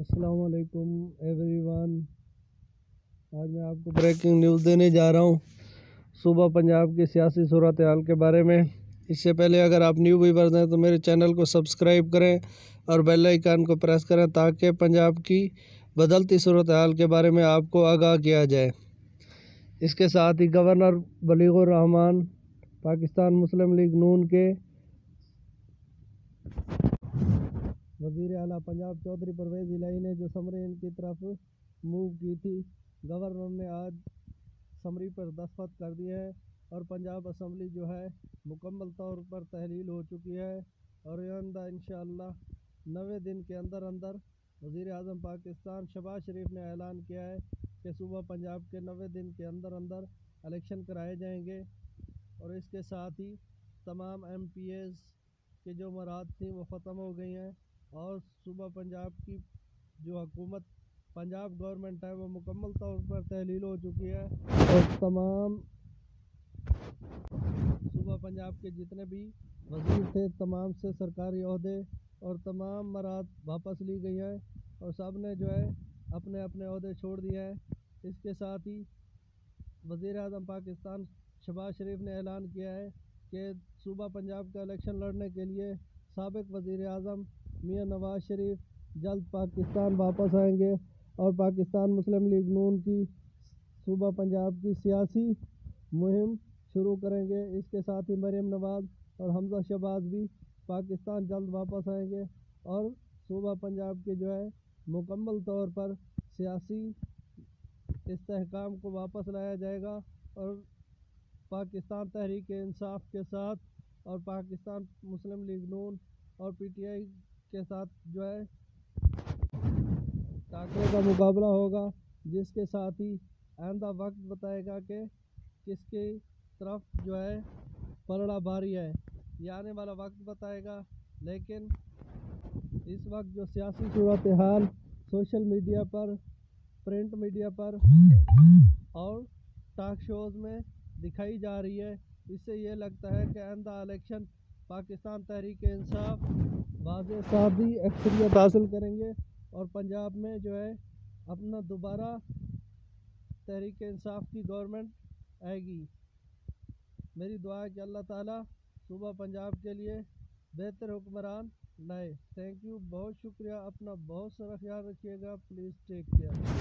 السلام علیکم every one. آج میں آپ کو بریکنگ نیوز دینے جا رہا ہوں صوبہ پنجاب کی سیاسی صورتحال کے بارے میں۔ اس سے پہلے اگر آپ نیو ویورز ہیں تو میرے چینل کو سبسکرائب کریں اور بیل آئیکن کو پریس کریں تاکہ پنجاب کی بدلتی صورتحال کے بارے میں آپ کو آگاہ کیا جائے۔ اس کے ساتھ ہی گورنر بلیغ الرحمان پاکستان مسلم لیگ نون کے وزیر اعلیٰ پنجاب چودھری پرویز الہی نے جو سمری ان کی طرف موو کی تھی، گورنر نے آج سمری پر دستخط کر دیے ہے اور پنجاب اسمبلی جو ہے مکمل طور پر تحلیل ہو چکی ہے اور آئندہ انشاءاللہ 90 دن کے اندر وزیر اعظم پاکستان شہباز شریف نے اعلان کیا ہے کہ صوبہ پنجاب کے 90 دن کے اندر الیکشن کرائے جائیں گے اور اس کے ساتھ ہی تمام ایم پی ایز کے جو مراد تھیں وہ ختم ہو گئی ہیں اور صوبہ پنجاب کی جو حکومت پنجاب گورنمنٹ ہے وہ مکمل طور پر تحلیل ہو چکی ہے اور تمام صوبہ پنجاب کے جتنے بھی وزیر تھے تمام سے سرکاری عہدے اور تمام مراد واپس لی گئی ہیں اور سب نے جو ہے اپنے اپنے عہدے چھوڑ دیے ہیں۔ اس کے ساتھ ہی وزیر اعظم پاکستان شہباز شریف نے اعلان کیا ہے کہ صوبہ پنجاب کا الیکشن لڑنے کے لیے سابق وزیر اعظم میاں نواز شریف جلد پاکستان واپس آئیں گے اور پاکستان مسلم لیگ نون کی صوبہ پنجاب کی سیاسی مہم شروع کریں گے۔ اس کے ساتھ ہی مریم نواز اور حمزہ شہباز بھی پاکستان جلد واپس آئیں گے اور صوبہ پنجاب کے جو ہے مکمل طور پر سیاسی استحکام کو واپس لایا جائے گا اور پاکستان تحریک انصاف کے ساتھ اور پاکستان مسلم لیگ نون اور پی ٹی آئی کے ساتھ جو ہے ٹاکرے کا مقابلہ ہوگا، جس کے ساتھ ہی آئندہ وقت بتائے گا کہ کس کی طرف جو ہے پلڑا بھاری ہے، یہ آنے والا وقت بتائے گا۔ لیکن اس وقت جو سیاسی صورتحال سوشل میڈیا پر، پرنٹ میڈیا پر اور ٹاک شوز میں دکھائی جا رہی ہے، اس سے یہ لگتا ہے کہ آئندہ الیکشن پاکستان تحریک انصاف واضح سادی اکثریت حاصل کریں گے اور پنجاب میں جو ہے اپنا دوبارہ تحریک انصاف کی گورنمنٹ آئے گی۔ میری دعا ہے کہ اللہ تعالیٰ صوبہ پنجاب کے لیے بہتر حکمران لائے۔ تھینک یو، بہت شکریہ، اپنا بہت سارا خیال رکھیے گا، پلیز ٹیک کیئر۔